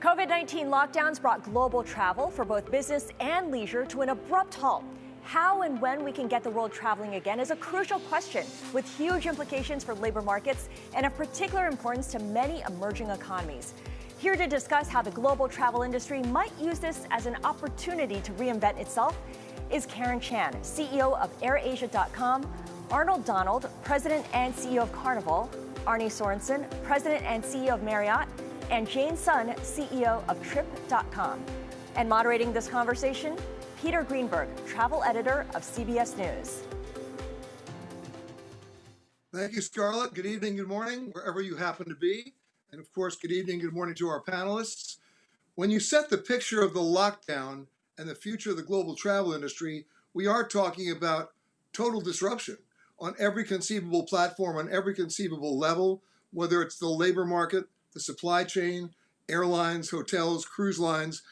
COVID-19 lockdowns brought global travel for both business and leisure to an abrupt halt. How and when we can get the world traveling again is a crucial question with huge implications for labor markets and of particular importance to many emerging economies. Here to discuss how the global travel industry might use this as an opportunity to reinvent itself is Karen Chan, CEO of AirAsia.com, Arnold Donald, President and CEO of Carnival, Arne Sorenson, President and CEO of Marriott, and Jane Sun, CEO of Trip.com. And moderating this conversation, Peter Greenberg, travel editor of CBS News. Thank you, Scarlett. Good evening, good morning, wherever you happen to be. And of course, good evening, good morning to our panelists. When you set the picture of the lockdown and the future of the global travel industry, we are talking about total disruption on every conceivable platform, on every conceivable level, whether it's the labor market, the supply chain, airlines, hotels, cruise lines,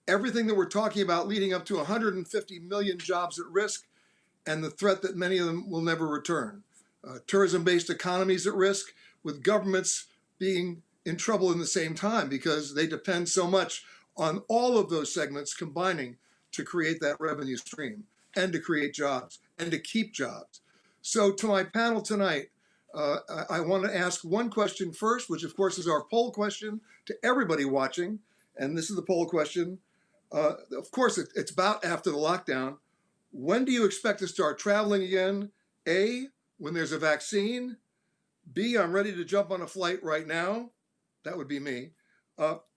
everything that we're talking about leading up to 150 million jobs at risk and the threat that many of them will never return. Tourism-based economies at risk, with governments being in trouble in the same time because they depend so much on all of those segments combining to create that revenue stream and to create jobs and to keep jobs. So to my panel tonight, I want to ask one question first, which of course is our poll question to everybody watching. And this is the poll question. Of course, it's about after the lockdown. When do you expect to start traveling again? A, when there's a vaccine. B, I'm ready to jump on a flight right now. That would be me.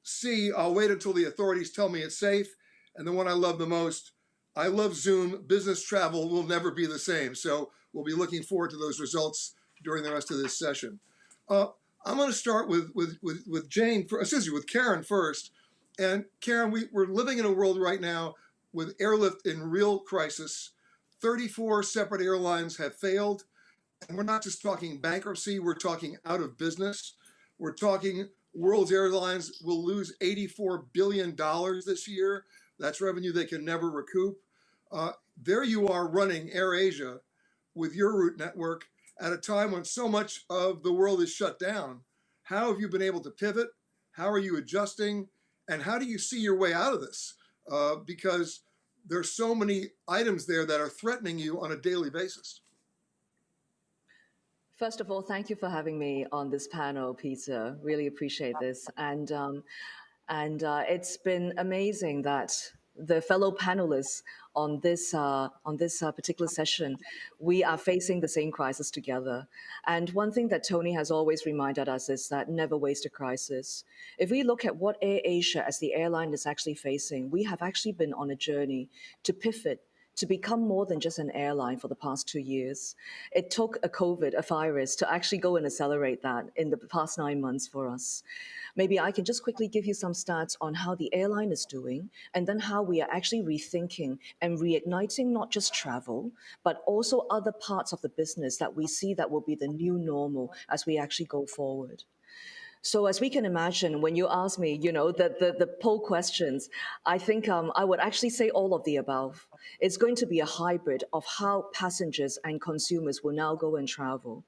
C, I'll wait until the authorities tell me it's safe. And the one I love the most, I love Zoom. Business travel will never be the same. So we'll be looking forward to those results during the rest of this session. I'm going to start with Karen first. And Karen, we're living in a world right now with airlift in real crisis. 34 separate airlines have failed. And we're not just talking bankruptcy, we're talking out of business. We're talking world's airlines will lose $84 billion this year. That's revenue they can never recoup. There you are running AirAsia with your route network at a time when so much of the world is shut down. How have you been able to pivot? How are you adjusting? And how do you see your way out of this? Because there's so many items there that are threatening you on a daily basis. First of all, thank you for having me on this panel, Peter. Really appreciate this. And it's been amazing that the fellow panelists on this particular session, we are facing the same crisis together. And one thing that Tony has always reminded us is that never waste a crisis. If we look at what AirAsia as the airline is actually facing, we have actually been on a journey to pivot to become more than just an airline for the past 2 years. It took a virus, to actually go and accelerate that in the past 9 months for us. Maybe I can just quickly give you some stats on how the airline is doing, and then how we are actually rethinking and reigniting not just travel, but also other parts of the business that we see that will be the new normal as we actually go forward. So as we can imagine, when you ask me, the poll questions, I think I would actually say all of the above. It's going to be a hybrid of how passengers and consumers will now go and travel.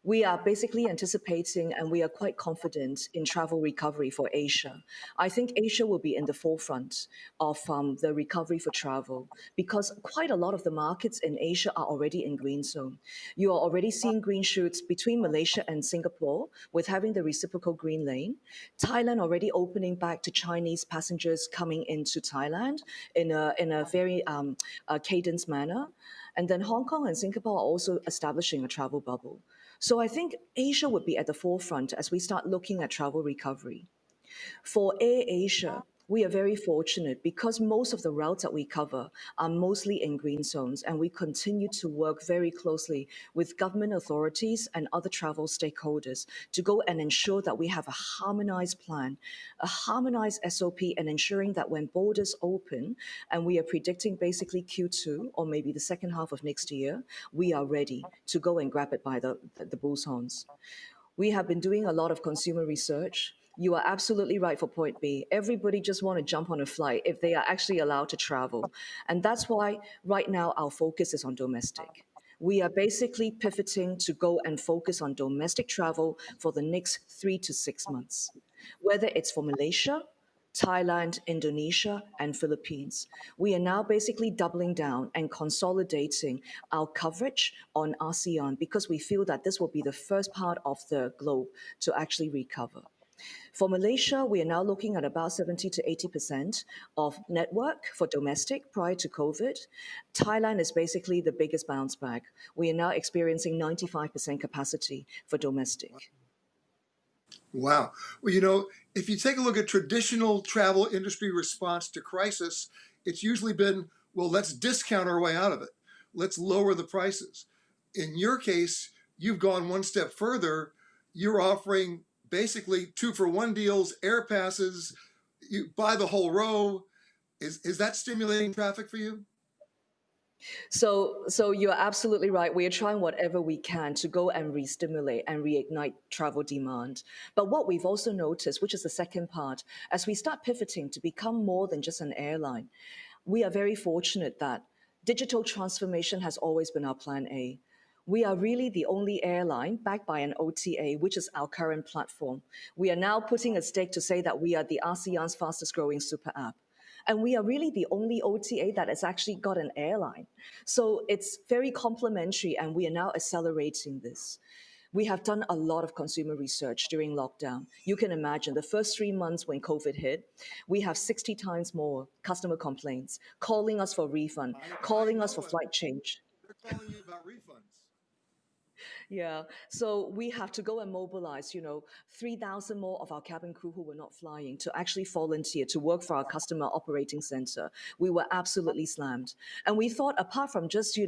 We are basically anticipating, and we are quite confident in travel recovery for Asia. I think Asia will be in the forefront of the recovery for travel, because quite a lot of the markets in Asia are already in green zone. You are already seeing green shoots between Malaysia and Singapore with having the reciprocal green lane. Thailand already opening back to Chinese passengers coming into Thailand in a very cadenced manner. And then Hong Kong and Singapore are also establishing a travel bubble. So I think Asia would be at the forefront as we start looking at travel recovery. For AirAsia, we are very fortunate because most of the routes that we cover are mostly in green zones, and we continue to work very closely with government authorities and other travel stakeholders to go and ensure that we have a harmonized plan, a harmonized SOP, and ensuring that when borders open, and we are predicting basically Q2 or maybe the second half of next year, we are ready to go and grab it by the bull's horns. We have been doing a lot of consumer research. You are absolutely right for point B. Everybody just want to jump on a flight if they are actually allowed to travel. And that's why right now our focus is on domestic. We are basically pivoting to go and focus on domestic travel for the next 3 to 6 months. whether it's for Malaysia, Thailand, Indonesia, and Philippines. We are now basically doubling down and consolidating our coverage on ASEAN because we feel that this will be the first part of the globe to actually recover. For Malaysia, we are now looking at about 70 to 80% of network for domestic prior to COVID. Thailand is basically the biggest bounce back. We are now experiencing 95% capacity for domestic. Wow. Well, if you take a look at traditional travel industry response to crisis, it's usually been, well, let's discount our way out of it. Let's lower the prices. In your case, you've gone one step further. You're offering basically 2-for-1 deals, air passes, you buy the whole row. Is that stimulating traffic for you? So you're absolutely right. We are trying whatever we can to go and re-stimulate and reignite travel demand. But what we've also noticed, which is the second part, as we start pivoting to become more than just an airline, we are very fortunate that digital transformation has always been our plan A. We are really the only airline backed by an OTA, which is our current platform. We are now putting a stake to say that we are the ASEAN's fastest growing super app. And we are really the only OTA that has actually got an airline. So it's very complementary, and we are now accelerating this. We have done a lot of consumer research during lockdown. You can imagine the first 3 months when COVID hit, we have 60 times more customer complaints, calling us for refund, I calling us know for it. flight change. They're calling you about refunds. Yeah, so we have to go and mobilize, 3,000 more of our cabin crew who were not flying to actually volunteer to work for our customer operating center. We were absolutely slammed. And we thought, apart from just,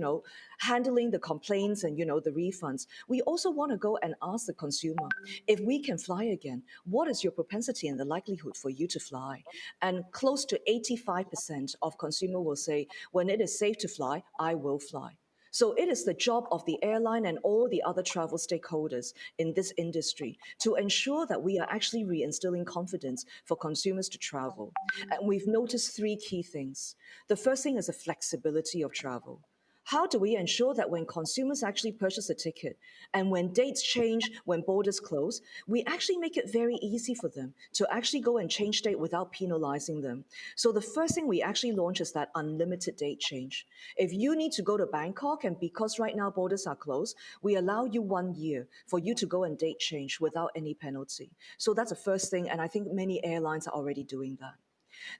handling the complaints and, the refunds, we also want to go and ask the consumer, if we can fly again, what is your propensity and the likelihood for you to fly? And close to 85% of consumer will say, when it is safe to fly, I will fly. So it is the job of the airline and all the other travel stakeholders in this industry to ensure that we are actually reinstilling confidence for consumers to travel. And we've noticed three key things. The first thing is the flexibility of travel. How do we ensure that when consumers actually purchase a ticket and when dates change, when borders close, we actually make it very easy for them to actually go and change date without penalizing them? So the first thing we actually launch is that unlimited date change. If you need to go to Bangkok and because right now borders are closed, we allow you 1 year for you to go and date change without any penalty. So that's the first thing, and I think many airlines are already doing that.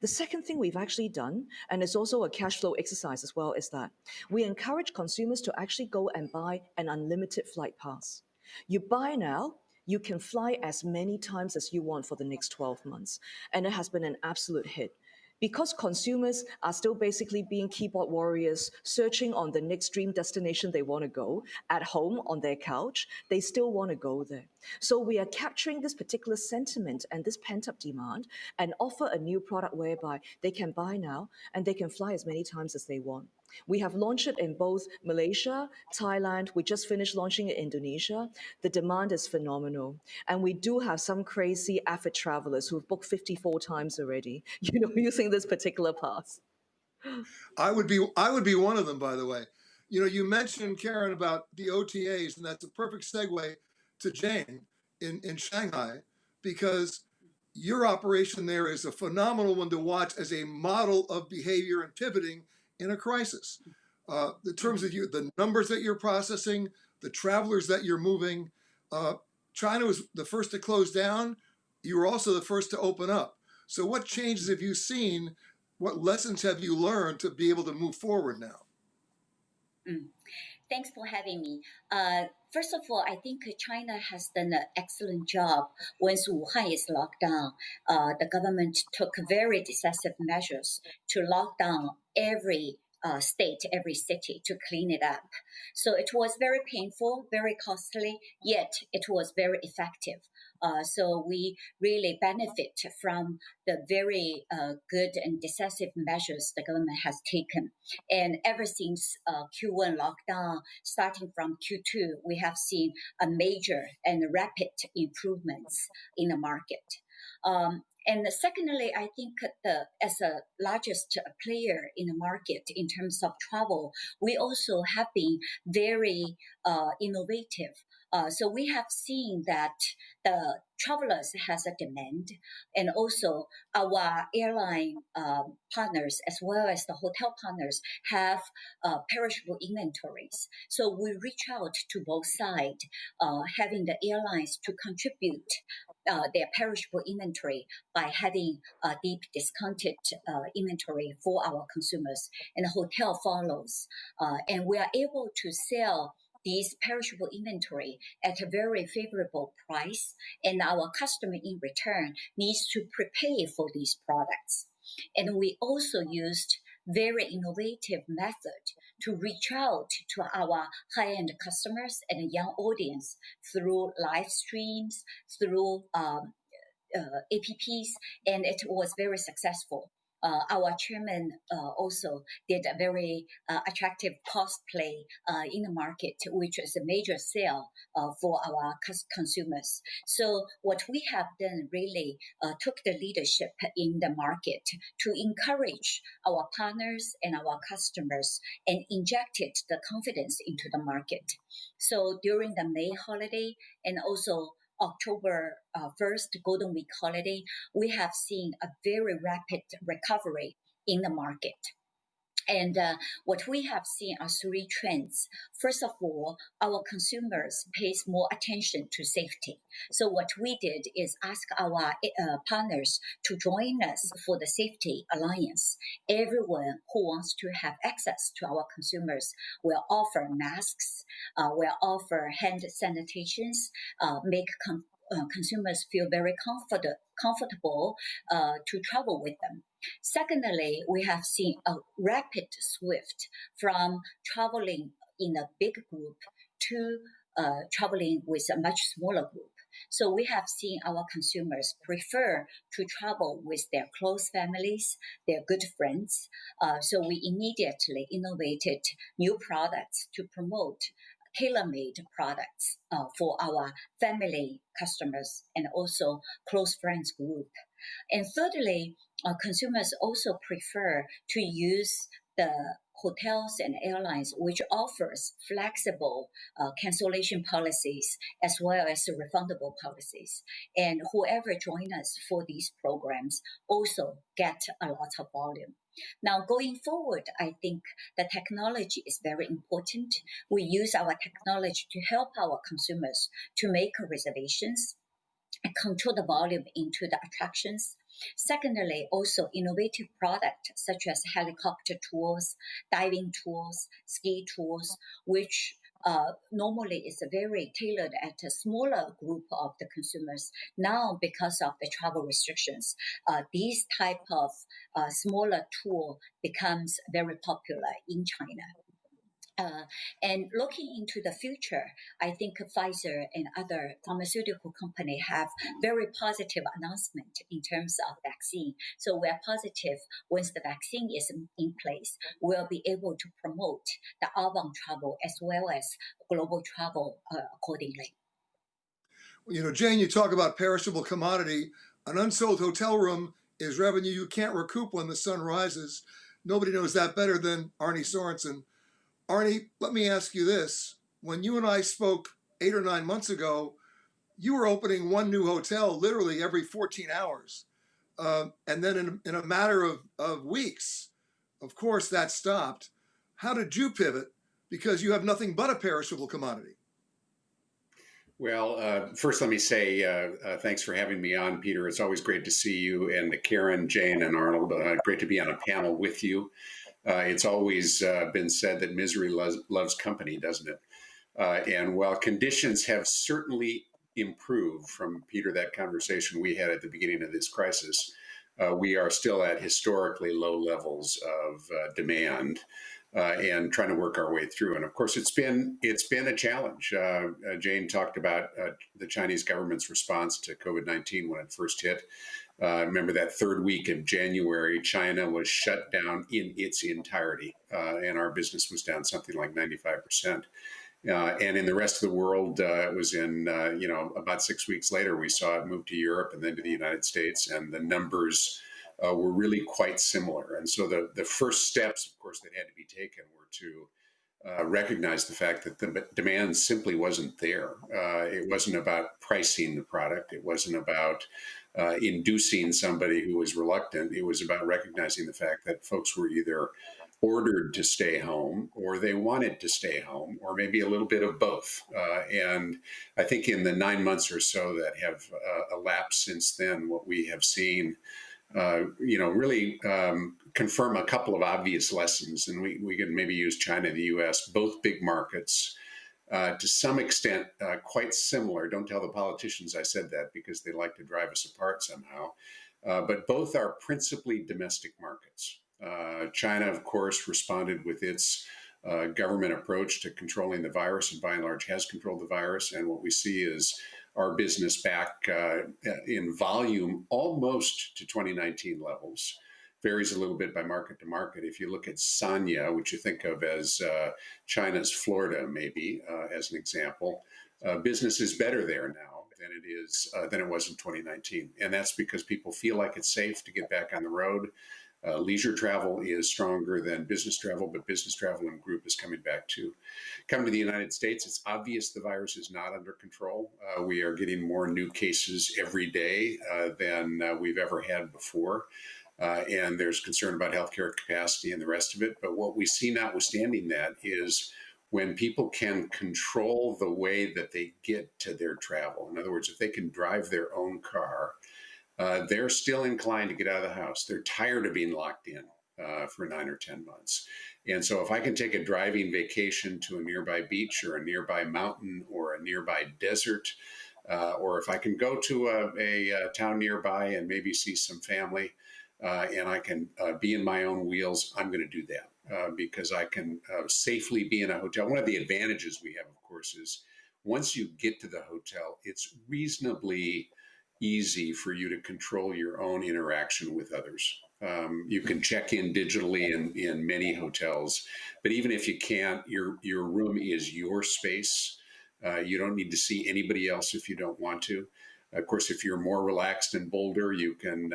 The second thing we've actually done, and it's also a cash flow exercise as well, is that we encourage consumers to actually go and buy an unlimited flight pass. You buy now, you can fly as many times as you want for the next 12 months. And it has been an absolute hit. Because consumers are still basically being keyboard warriors, searching on the next dream destination they want to go, at home on their couch, they still want to go there. So we are capturing this particular sentiment and this pent-up demand and offer a new product whereby they can buy now and they can fly as many times as they want. We have launched it in both Malaysia, Thailand. We just finished launching it in Indonesia. The demand is phenomenal. And we do have some crazy avid travelers who've booked 54 times already, using this particular pass. I would be one of them, by the way. You mentioned, Karen, about the OTAs, and that's a perfect segue to Jane in Shanghai, because your operation there is a phenomenal one to watch as a model of behavior and pivoting in a crisis. The terms of the numbers that you're processing, the travelers that you're moving. China was the first to close down. You were also the first to open up. So what changes have you seen? What lessons have you learned to be able to move forward now? Thanks for having me. First of all, I think China has done an excellent job. Once Wuhan is locked down, the government took very decisive measures to lock down every state, every city to clean it up. So it was very painful, very costly, yet it was very effective. So we really benefit from the very good and decisive measures the government has taken. And ever since Q1 lockdown, starting from Q2, we have seen a major and rapid improvements in the market. And secondly, I think as a largest player in the market in terms of travel, we also have been very innovative. So we have seen that the travelers has a demand, and also our airline partners as well as the hotel partners have perishable inventories. So we reach out to both sides, having the airlines to contribute their perishable inventory by having a deep discounted inventory for our consumers, and the hotel follows. And we are able to sell these perishable inventory at a very favorable price, and our customer in return needs to prepay for these products. And we also used very innovative method to reach out to our high-end customers and a young audience through live streams, through apps, and it was very successful. Our chairman also did a very attractive cosplay in the market, which is a major sale for our consumers. So what we have done really took the leadership in the market to encourage our partners and our customers and injected the confidence into the market. So during the May holiday and also October 1st, Golden Week holiday, we have seen a very rapid recovery in the market. And what we have seen are three trends. First of all, our consumers pays more attention to safety. So what we did is ask our partners to join us for the Safety Alliance. Everyone who wants to have access to our consumers will offer masks, will offer hand sanitizations, make consumers feel very comfortable to travel with them. Secondly, we have seen a rapid shift from traveling in a big group to traveling with a much smaller group. So we have seen our consumers prefer to travel with their close families, their good friends. So we immediately innovated new products to promote tailor-made products for our family customers and also close friends group. And thirdly, consumers also prefer to use the hotels and airlines, which offers flexible cancellation policies as well as refundable policies. And whoever join us for these programs also get a lot of volume. Now, going forward, I think the technology is very important. We use our technology to help our consumers to make reservations and control the volume into the attractions. Secondly, also innovative products such as helicopter tours, diving tours, ski tours, which normally is very tailored at a smaller group of the consumers. Now, because of the travel restrictions, these type of smaller tour becomes very popular in China. And looking into the future, I think Pfizer and other pharmaceutical companies have very positive announcement in terms of vaccine. So we're positive once the vaccine is in place, we'll be able to promote the outbound travel as well as global travel accordingly. You know, Jane, you talk about perishable commodity. An unsold hotel room is revenue you can't recoup when the sun rises. Nobody knows that better than Arne Sorenson. Arne, let me ask you this. When you and I spoke 8 or 9 months ago, you were opening one new hotel literally every 14 hours. And then in a matter of weeks, of course, that stopped. How did you pivot? Because you have nothing but a perishable commodity. Well, first, let me say thanks for having me on, Peter. It's always great to see you and Karen, Jane, and Arnold. Great to be on a panel with you. It's always been said that misery loves company, doesn't it? And while conditions have certainly improved from, Peter, that conversation we had at the beginning of this crisis, we are still at historically low levels of demand and trying to work our way through. And of course, it's been a challenge. Jane talked about the Chinese government's response to COVID-19 when it first hit. Remember that third week of January, China was shut down in its entirety, and our business was down something like 95%. And in the rest of the world, it was in, about 6 weeks later, we saw it move to Europe and then to the United States, and the numbers were really quite similar. And so the first steps, of course, that had to be taken were to recognize the fact that the demand simply wasn't there. It wasn't about pricing the product. It wasn't about inducing somebody who was reluctant. It was about recognizing the fact that folks were either ordered to stay home or they wanted to stay home, or maybe a little bit of both. And I think in the 9 months or so that have elapsed since then, what we have seen really confirm a couple of obvious lessons. And we can maybe use China and the US, both big markets, to some extent quite similar. Don't tell the politicians I said that, because they like to drive us apart somehow. But both are principally domestic markets. China, of course, responded with its government approach to controlling the virus, and by and large has controlled the virus. And what we see is our business back in volume almost to 2019 levels. Varies a little bit by market to market. If you look at Sanya, which you think of as China's Florida, maybe as an example, business is better there now than it was in 2019, and that's because people feel like it's safe to get back on the road. Leisure travel is stronger than business travel, but business travel in group is coming back too. Coming to the United States, it's obvious the virus is not under control. We are getting more new cases every day than we've ever had before. And there's concern about healthcare capacity and the rest of it. But what we see notwithstanding that is when people can control the way that they get to their travel. In other words, if they can drive their own car, they're still inclined to get out of the house. They're tired of being locked in for 9 or 10 months. And so if I can take a driving vacation to a nearby beach or a nearby mountain or a nearby desert, or if I can go to a town nearby and maybe see some family, and I can be in my own wheels, I'm going to do that because I can safely be in a hotel. One of the advantages we have, of course, is once you get to the hotel, it's reasonably easy for you to control your own interaction with others. You can check in digitally in many hotels, but even if you can't, your room is your space. You don't need to see anybody else if you don't want to. Of course, if you're more relaxed and bolder, you can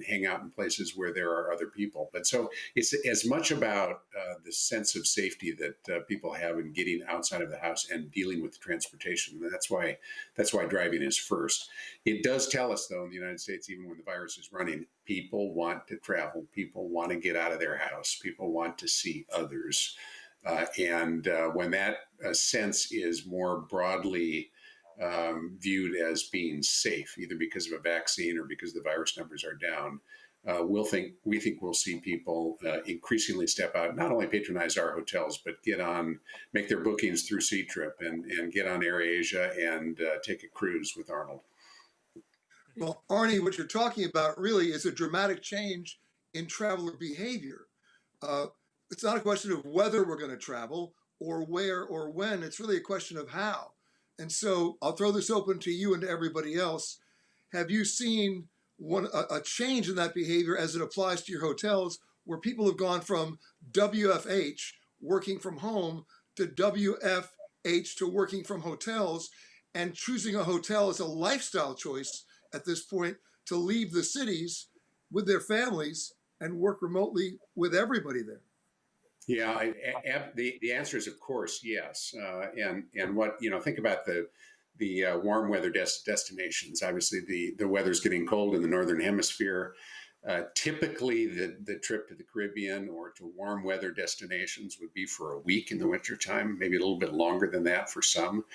hang out in places where there are other people. But so it's as much about the sense of safety that people have in getting outside of the house and dealing with transportation. And that's why driving is first. It does tell us, though, in the United States, even when the virus is running, people want to travel. People want to get out of their house. People want to see others. And when that sense is more broadly viewed as being safe, either because of a vaccine or because the virus numbers are down, we think we'll see people increasingly step out, not only patronize our hotels, but make their bookings through Ctrip and get on AirAsia and take a cruise with Arnold. Well, Arne, what you're talking about really is a dramatic change in traveler behavior. It's not a question of whether we're going to travel or where or when. It's really a question of how. And so I'll throw this open to you and to everybody else. Have you seen a change in that behavior as it applies to your hotels, where people have gone from WFH, working from home, to WFH, to working from hotels, and choosing a hotel as a lifestyle choice at this point to leave the cities with their families and work remotely with everybody there? Yeah, the answer is, of course, yes. And what, think about the warm weather destinations. Obviously, the weather's getting cold in the Northern Hemisphere. Typically, the trip to the Caribbean or to warm weather destinations would be for a week in the wintertime, maybe a little bit longer than that for some.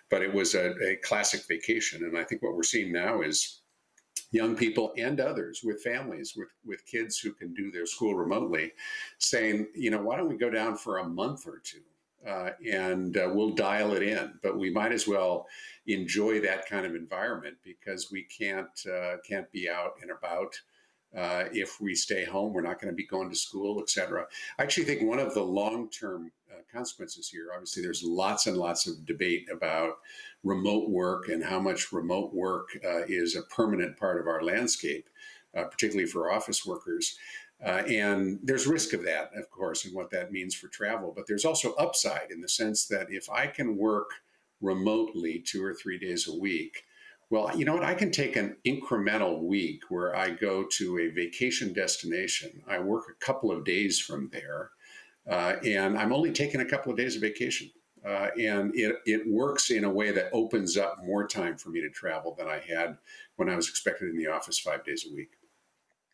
But it was a classic vacation. And I think what we're seeing now is young people and others with families, with kids who can do their school remotely, saying, why don't we go down for a month or two and we'll dial it in. But we might as well enjoy that kind of environment because we can't be out and about. If we stay home, we're not going to be going to school, et cetera. I actually think one of the long-term consequences here, obviously there's lots and lots of debate about remote work and how much remote work is a permanent part of our landscape, particularly for office workers. And there's risk of that, of course, and what that means for travel. But there's also upside in the sense that if I can work remotely 2 or 3 days a week, well, you know what? I can take an incremental week where I go to a vacation destination. I work a couple of days from there, and I'm only taking a couple of days of vacation. And it works in a way that opens up more time for me to travel than I had when I was expected in the office 5 days a week.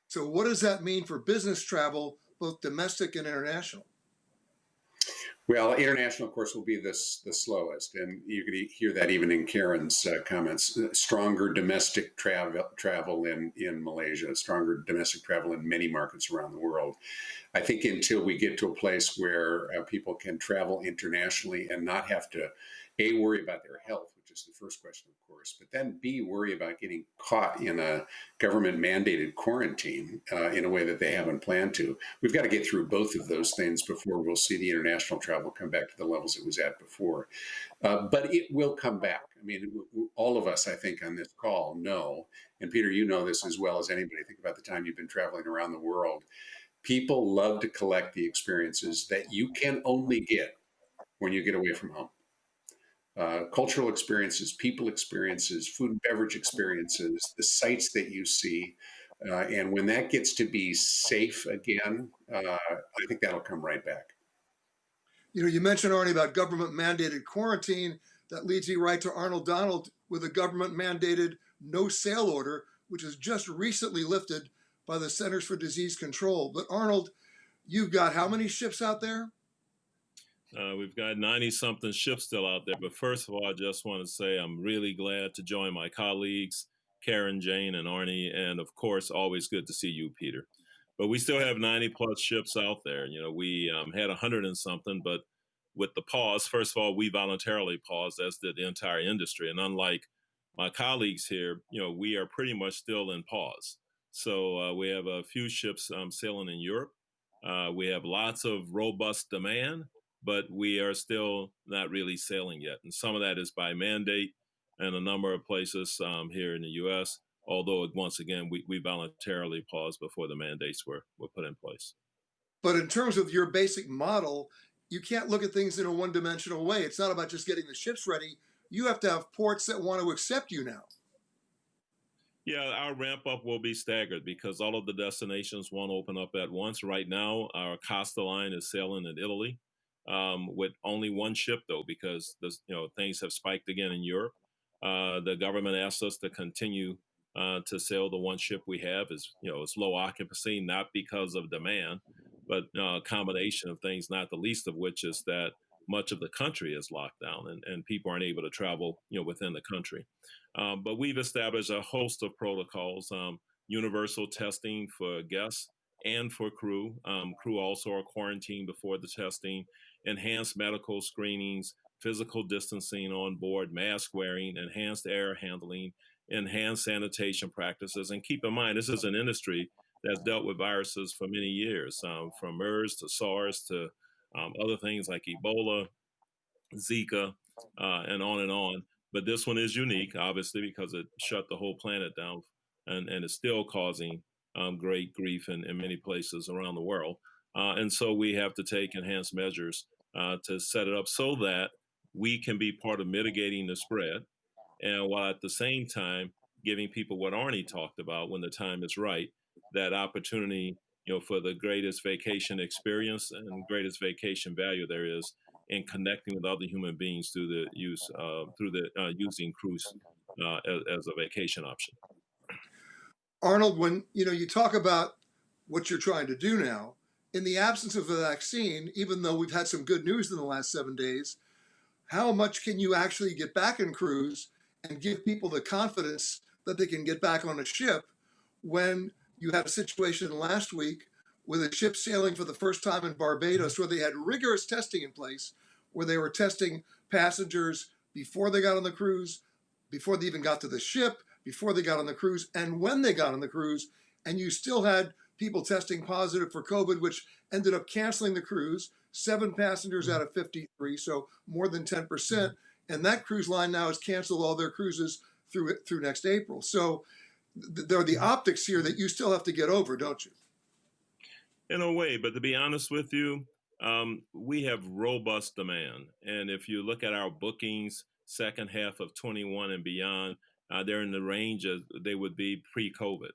So what does that mean for business travel, both domestic and international? Well, international, of course, will be the slowest, and you can hear that even in Karen's comments. Stronger domestic travel in Malaysia, stronger domestic travel in many markets around the world. I think until we get to a place where people can travel internationally and not have to, A, worry about their health, which is the first question, of course, but then B, worry about getting caught in a government mandated quarantine in a way that they haven't planned to. We've got to get through both of those things before we'll see the international travel come back to the levels it was at before. But it will come back. I mean, all of us, I think, on this call know, and Peter, you know this as well as anybody, think about the time you've been traveling around the world. People love to collect the experiences that you can only get when you get away from home. Cultural experiences, people experiences, food and beverage experiences, the sights that you see. And when that gets to be safe again, I think that'll come right back. You know, you mentioned, Arne, about government mandated quarantine. That leads me right to Arnold Donald with a government mandated no sail order, which is just recently lifted by the Centers for Disease Control. But Arnold, you've got how many ships out there? We've got 90-something ships still out there. But first of all, I just want to say I'm really glad to join my colleagues, Karen, Jane, and Arne. And of course, always good to see you, Peter. But we still have 90-plus ships out there. You know, we had 100 and something, but with the pause, first of all, we voluntarily paused, as did the entire industry. And unlike my colleagues here, you know, we are pretty much still in pause. So we have a few ships sailing in Europe. We have lots of robust demand, but we are still not really sailing yet. And some of that is by mandate and a number of places here in the U.S., although, once again, we voluntarily paused before the mandates were put in place. But in terms of your basic model, you can't look at things in a one-dimensional way. It's not about just getting the ships ready. You have to have ports that want to accept you now. Yeah, our ramp up will be staggered because all of the destinations won't open up at once. Right now, our Costa line is sailing in Italy with only one ship, though, because things have spiked again in Europe. The government asked us to continue to sail the one ship we have. It's low occupancy, not because of demand, but a combination of things, not the least of which is that much of the country is locked down and people aren't able to travel, within the country. But we've established a host of protocols, universal testing for guests and for crew. Crew also are quarantined before the testing, enhanced medical screenings, physical distancing on board, mask wearing, enhanced air handling, enhanced sanitation practices. And keep in mind, this is an industry that's dealt with viruses for many years, from MERS to SARS to other things like Ebola, Zika, and on and on. But this one is unique, obviously, because it shut the whole planet down and is still causing great grief in many places around the world. And so we have to take enhanced measures to set it up so that we can be part of mitigating the spread, and while at the same time giving people what Arne talked about when the time is right, that opportunity, for the greatest vacation experience and greatest vacation value there is in connecting with other human beings through the use using cruise as a vacation option. Arnold, when you talk about what you're trying to do now, in the absence of a vaccine, even though we've had some good news in the last 7 days, how much can you actually get back in cruise and give people the confidence that they can get back on a ship when you had a situation last week with a ship sailing for the first time in Barbados where they had rigorous testing in place, where they were testing passengers before they got on the cruise, before they even got to the ship, before they got on the cruise, and when they got on the cruise, and you still had people testing positive for COVID, which ended up canceling the cruise, 7 passengers out of 53, so more than 10%. And that cruise line now has canceled all their cruises through next April. So there are the optics here that you still have to get over, don't you? In a way, but to be honest with you, we have robust demand. And if you look at our bookings, second half of 21 and beyond, they're in the range of they would be pre-COVID.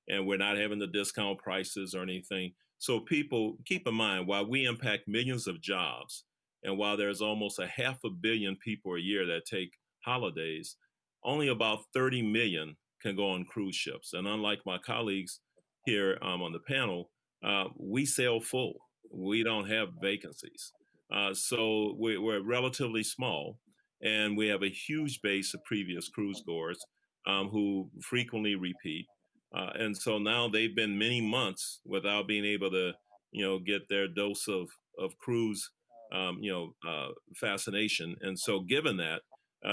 And we're not having the discount prices or anything. So people keep in mind, while we impact millions of jobs, and while there's almost a 500 million people a year that take holidays, only about 30 million can go on cruise ships. And unlike my colleagues here on the panel, we sail full. We don't have vacancies. So we're relatively small, and we have a huge base of previous cruise goers who frequently repeat. And so now they've been many months without being able to, get their dose of cruise, fascination. And so, given that,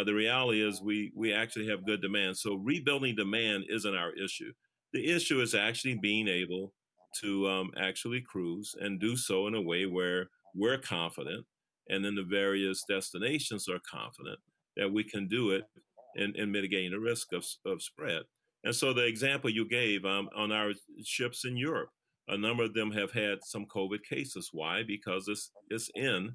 the reality is we actually have good demand. So rebuilding demand isn't our issue. The issue is actually being able to actually cruise and do so in a way where we're confident, and then the various destinations are confident that we can do it in mitigating the risk of spread. And so the example you gave on our ships in Europe, a number of them have had some COVID cases. Why? Because it's in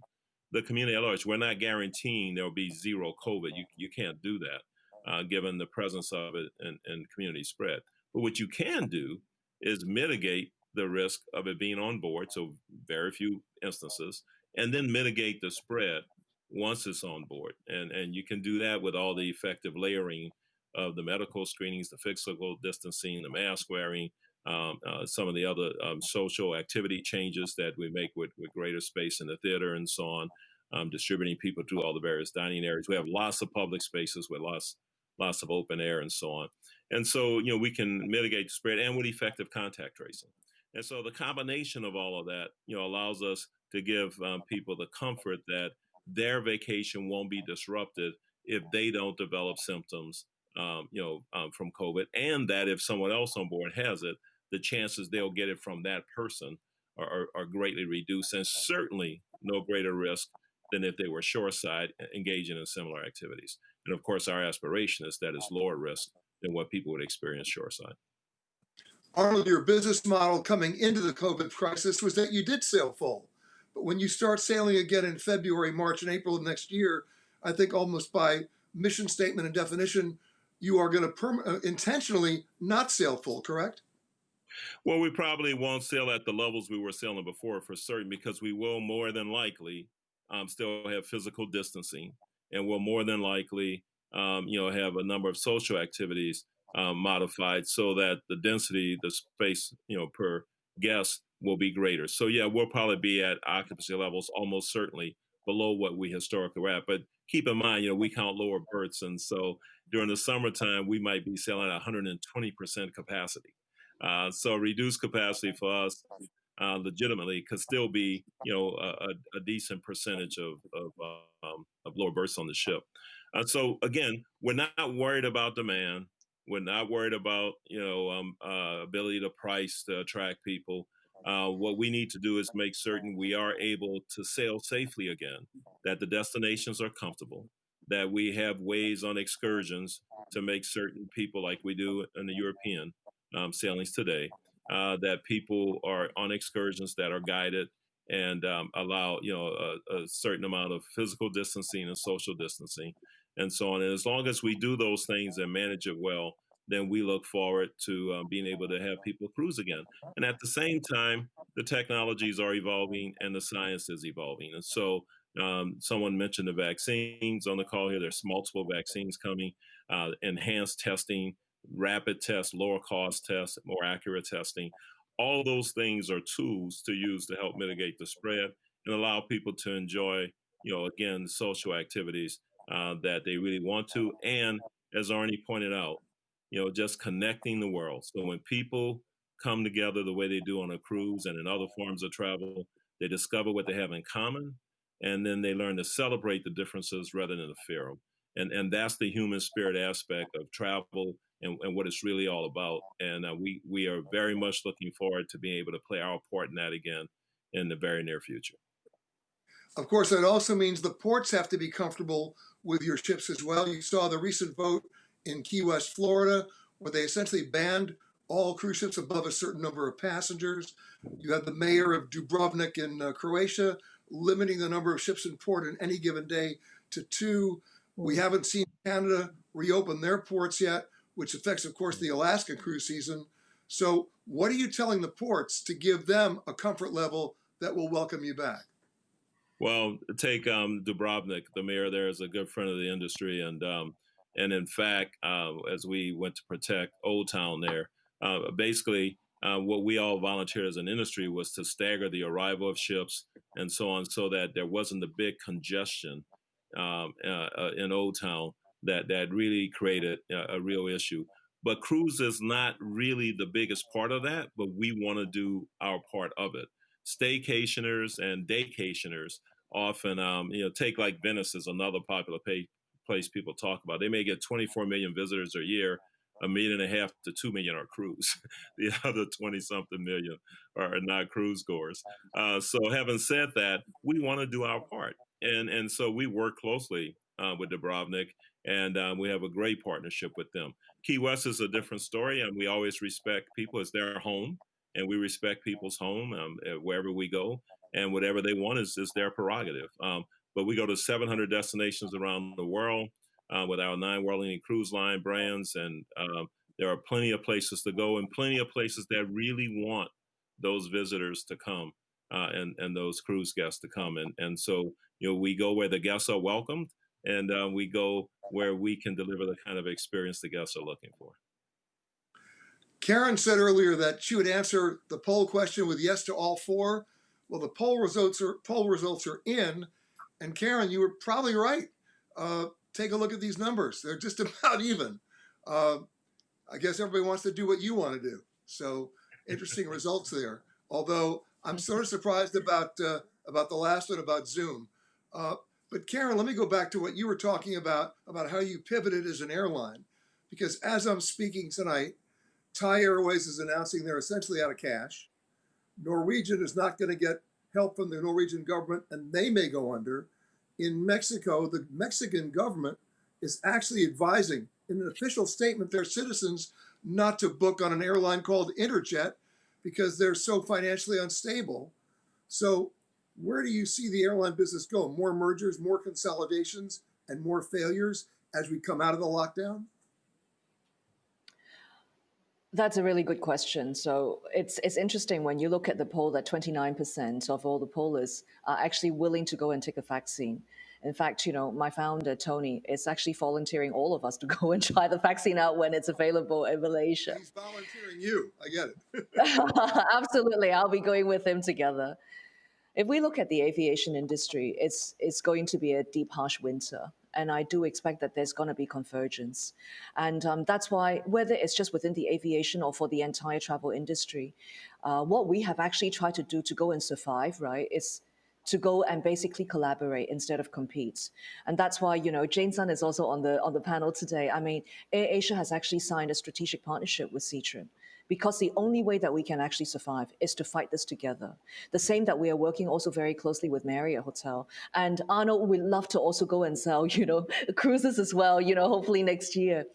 the community at large. We're not guaranteeing there will be zero COVID. You can't do that given the presence of it and community spread. But what you can do is mitigate the risk of it being on board, so very few instances, and then mitigate the spread once it's on board. And you can do that with all the effective layering of the medical screenings, the physical distancing, the mask wearing, some of the other social activity changes that we make with greater space in the theater and so on, distributing people to all the various dining areas. We have lots of public spaces with lots of open air and so on. And so, we can mitigate the spread and with effective contact tracing. And so the combination of all of that, allows us to give people the comfort that their vacation won't be disrupted if they don't develop symptoms, from COVID, and that if someone else on board has it, the chances they'll get it from that person are greatly reduced, and certainly no greater risk than if they were shoreside engaging in similar activities. And of course, our aspiration is that it's lower risk than what people would experience shoreside. Arnold, your business model coming into the COVID crisis was that you did sail full. But when you start sailing again in February, March, and April of next year, I think almost by mission statement and definition, you are going to intentionally not sail full, correct? Well, we probably won't sail at the levels we were sailing before for certain, because we will more than likely still have physical distancing, and we'll more than likely have a number of social activities modified so that the density, the space, per guest will be greater. So yeah, we'll probably be at occupancy levels almost certainly below what we historically were at. But keep in mind, we count lower berths, and so during the summertime we might be sailing at 120% capacity. So reduced capacity for us legitimately could still be, a decent percentage of lower berths on the ship. So again, we're not worried about demand. We're not worried about, ability to price to attract people. What we need to do is make certain we are able to sail safely again, that the destinations are comfortable, that we have ways on excursions to make certain people, like we do in the European sailings today, that people are on excursions that are guided and allow, a certain amount of physical distancing and social distancing and so on. And as long as we do those things and manage it well, then we look forward to being able to have people cruise again. And at the same time, the technologies are evolving and the science is evolving. And so someone mentioned the vaccines on the call here. There's multiple vaccines coming, enhanced testing, rapid tests, lower cost tests, more accurate testing. All those things are tools to use to help mitigate the spread and allow people to enjoy, again, social activities that they really want to. And as Arne pointed out, just connecting the world. So when people come together the way they do on a cruise and in other forms of travel, they discover what they have in common, and then they learn to celebrate the differences rather than to fear them. And that's the human spirit aspect of travel and what it's really all about. And we are very much looking forward to being able to play our part in that again in the very near future. Of course, that also means the ports have to be comfortable with your ships as well. You saw the recent vote in Key West, Florida, where they essentially banned all cruise ships above a certain number of passengers. You have the mayor of Dubrovnik in Croatia limiting the number of ships in port in any given day to 2. We haven't seen Canada reopen their ports yet, which affects, of course, the Alaska cruise season. So what are you telling the ports to give them a comfort level that will welcome you back? Well, take Dubrovnik. The mayor there is a good friend of the industry, and in fact, as we went to protect Old Town there, basically what we all volunteered as an industry was to stagger the arrival of ships and so on, so that there wasn't a big congestion in Old Town that really created a real issue. But cruise is not really the biggest part of that, but we want to do our part of it. Staycationers and daycationers often, take like Venice is another popular place people talk about. They may get 24 million visitors a year. 1.5 million to 2 million are cruise. The other 20 something million are not cruise goers. So having said that, we want to do our part. And so we work closely with Dubrovnik, and we have a great partnership with them. Key West is a different story, and we always respect people. It's their home, and we respect people's home wherever we go, and whatever they want is their prerogative. But we go to 700 destinations around the world with our 9 world-leading cruise line brands, and there are plenty of places to go and plenty of places that really want those visitors to come and those cruise guests to come. And so, we go where the guests are welcomed, and we go where we can deliver the kind of experience the guests are looking for. Karen said earlier that she would answer the poll question with yes to all 4. Well, the poll results are in, and Karen, you were probably right. Take a look at these numbers; they're just about even. I guess everybody wants to do what you want to do. So interesting results there. Although I'm sort of surprised about the last one about Zoom. But Karen, let me go back to what you were talking about how you pivoted as an airline, because as I'm speaking tonight, Thai Airways is announcing they're essentially out of cash. Norwegian is not going to get help from the Norwegian government, and they may go under. In Mexico, the Mexican government is actually advising, in an official statement, their citizens not to book on an airline called Interjet because they're so financially unstable. So where do you see the airline business go? More mergers, more consolidations, and more failures as we come out of the lockdown? That's a really good question. So it's interesting when you look at the poll that 29% of all the pollers are actually willing to go and take a vaccine. In fact, my founder, Tony, is actually volunteering all of us to go and try the vaccine out when it's available in Malaysia. He's volunteering you. I get it. Absolutely. I'll be going with him together. If we look at the aviation industry, it's going to be a deep, harsh winter. And I do expect that there's going to be convergence. And that's why, whether it's just within the aviation or for the entire travel industry, what we have actually tried to do to go and survive, right, is to go and basically collaborate instead of compete. And that's why, Jane Sun is also on the panel today. I mean, AirAsia has actually signed a strategic partnership with Citron, because the only way that we can actually survive is to fight this together. The same that we are working also very closely with Marriott Hotel. And Arnold, we'd love to also go and sell, cruises as well, hopefully next year.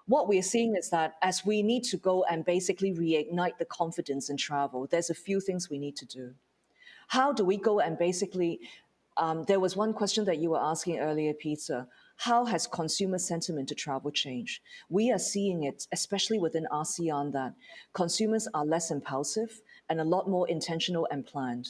What we're seeing is that as we need to go and basically reignite the confidence in travel, there's a few things we need to do. How do we go and basically, there was one question that you were asking earlier, Peter. How has consumer sentiment to travel changed? We are seeing it, especially within ASEAN, that consumers are less impulsive and a lot more intentional and planned.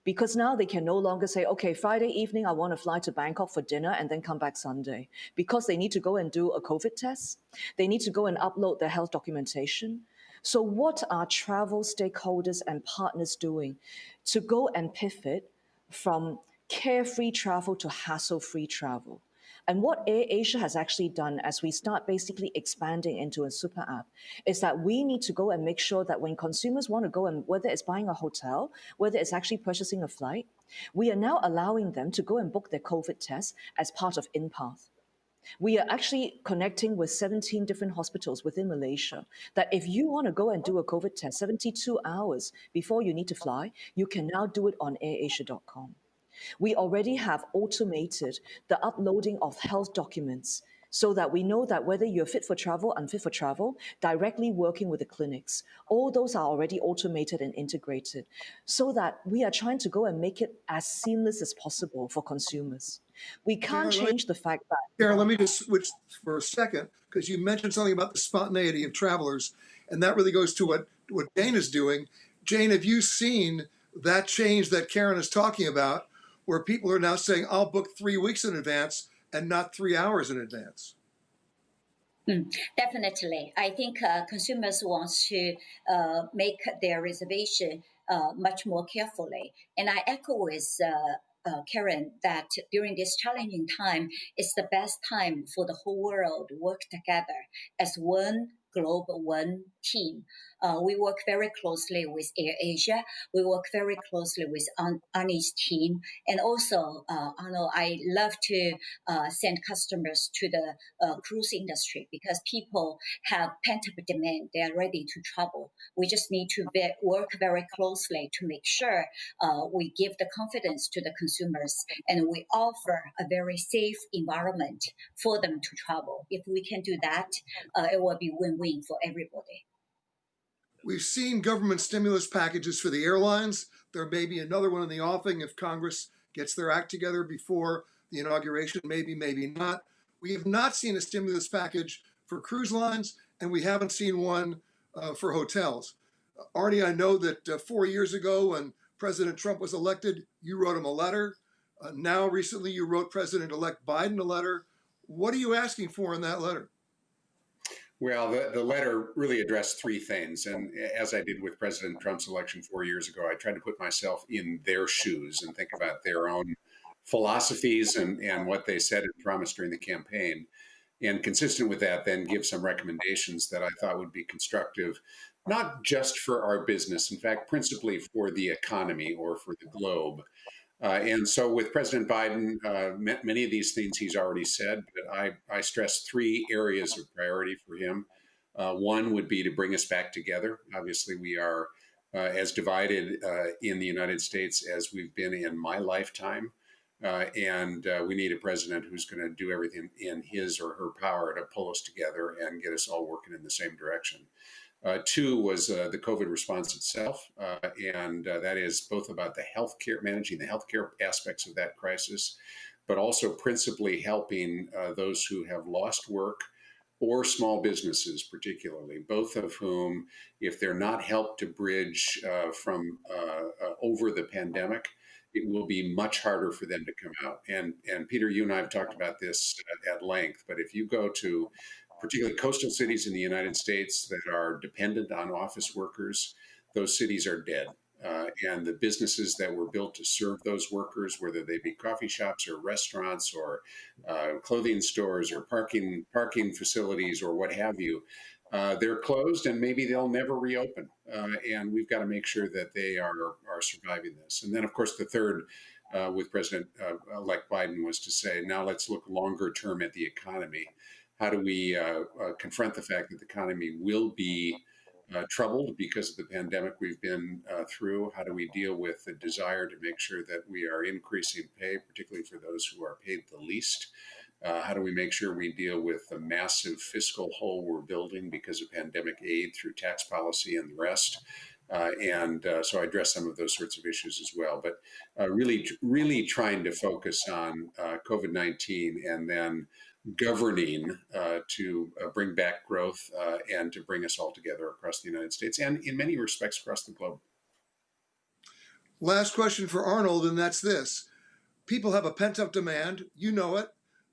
Because now they can no longer say, okay, Friday evening, I want to fly to Bangkok for dinner and then come back Sunday. Because they need to go and do a COVID test. They need to go and upload their health documentation. So what are travel stakeholders and partners doing to go and pivot from carefree travel to hassle-free travel? And what AirAsia has actually done as we start basically expanding into a super app is that we need to go and make sure that when consumers want to go, and whether it's buying a hotel, whether it's actually purchasing a flight, we are now allowing them to go and book their COVID test as part of InPath. We are actually connecting with 17 different hospitals within Malaysia that if you want to go and do a COVID test 72 hours before you need to fly, you can now do it on airasia.com. We already have automated the uploading of health documents so that we know that whether you're fit for travel, unfit for travel, directly working with the clinics, all those are already automated and integrated, so that we are trying to go and make it as seamless as possible for consumers. We can't change the fact that. Karen, let me just switch for a second, because you mentioned something about the spontaneity of travelers, and that really goes to what Jane is doing. Jane, have you seen that change that Karen is talking about, where people are now saying, I'll book 3 weeks in advance and not 3 hours in advance? Definitely. I think consumers want to make their reservation much more carefully. And I echo with Karen that during this challenging time, it's the best time for the whole world to work together as one globe, one team. We work very closely with AirAsia. We work very closely with Arne's team. And also, Arnold, I love to send customers to the cruise industry because people have pent-up demand. They are ready to travel. We just need to work very closely to make sure we give the confidence to the consumers and we offer a very safe environment for them to travel. If we can do that, it will be win-win for everybody. We've seen government stimulus packages for the airlines. There may be another one in the offing if Congress gets their act together before the inauguration, maybe, maybe not. We have not seen a stimulus package for cruise lines, and we haven't seen one for hotels. Arne, I know that 4 years ago when President Trump was elected, you wrote him a letter. Now, recently, you wrote President-elect Biden a letter. What are you asking for in that letter? Well, the letter really addressed three things. And as I did with President Trump's election 4 years ago, I tried to put myself in their shoes and think about their own philosophies and what they said and promised during the campaign. And consistent with that, then give some recommendations that I thought would be constructive, not just for our business, in fact, principally for the economy or for the globe. And so with President Biden, many of these things he's already said, but I stress three areas of priority for him. One would be to bring us back together. Obviously, we are as divided in the United States as we've been in my lifetime. And we need a president who's going to do everything in his or her power to pull us together and get us all working in the same direction. Two was the COVID response itself, and that is both about the healthcare, managing the healthcare aspects of that crisis, but also principally helping those who have lost work or small businesses, particularly, both of whom, if they're not helped to bridge from over the pandemic, it will be much harder for them to come out. And Peter, you and I have talked about this at length, but if you go to particularly coastal cities in the United States that are dependent on office workers, those cities are dead. And the businesses that were built to serve those workers, whether they be coffee shops or restaurants or clothing stores or parking facilities or what have you, they're closed and maybe they'll never reopen. And we've got to make sure that they are surviving this. And then, of course, the third with President-elect Biden was to say, now let's look longer term at the economy. How do we confront the fact that the economy will be troubled because of the pandemic we've been through? How do we deal with the desire to make sure that we are increasing pay, particularly for those who are paid the least? How do we make sure we deal with the massive fiscal hole we're building because of pandemic aid through tax policy and the rest? So I address some of those sorts of issues as well. But really trying to focus on COVID-19 and then governing to bring back growth and to bring us all together across the United States and in many respects across the globe. Last question for Arnold, and that's this. People have a pent-up demand. You know it.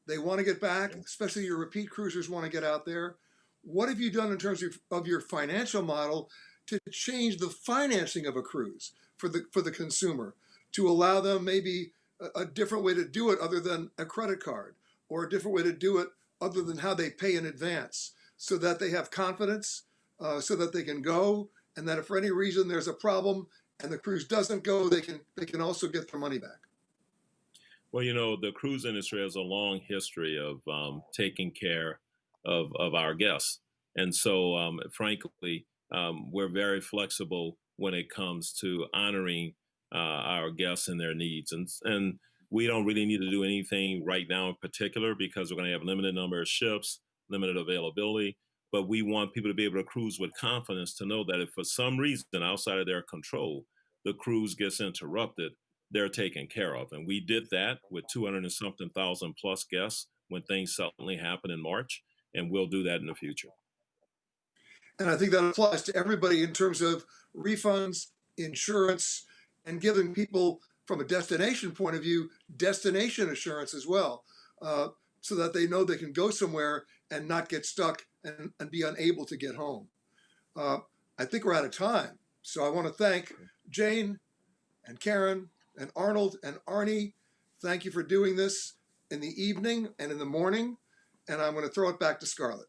They want to get back, especially your repeat cruisers want to get out there. What have you done in terms of your financial model to change the financing of a cruise for the consumer, to allow them maybe a different way to do it other than a credit card, or a different way to do it other than how they pay in advance, so that they have confidence, so that they can go, and that if for any reason there's a problem and the cruise doesn't go, they can also get their money back? Well, the cruise industry has a long history of taking care of our guests. And so, frankly, we're very flexible when it comes to honoring our guests and their needs. And We don't really need to do anything right now in particular because we're going to have a limited number of ships, limited availability. But we want people to be able to cruise with confidence to know that if for some reason outside of their control, the cruise gets interrupted, they're taken care of. And we did that with 200 and something thousand plus guests when things suddenly happened in March. And we'll do that in the future. And I think that applies to everybody in terms of refunds, insurance, and giving people, from a destination point of view, destination assurance as well, so that they know they can go somewhere and not get stuck and be unable to get home. I think we're out of time. So I want to thank Jane and Karen and Arnold and Arne. Thank you for doing this in the evening and in the morning. And I'm going to throw it back to Scarlett.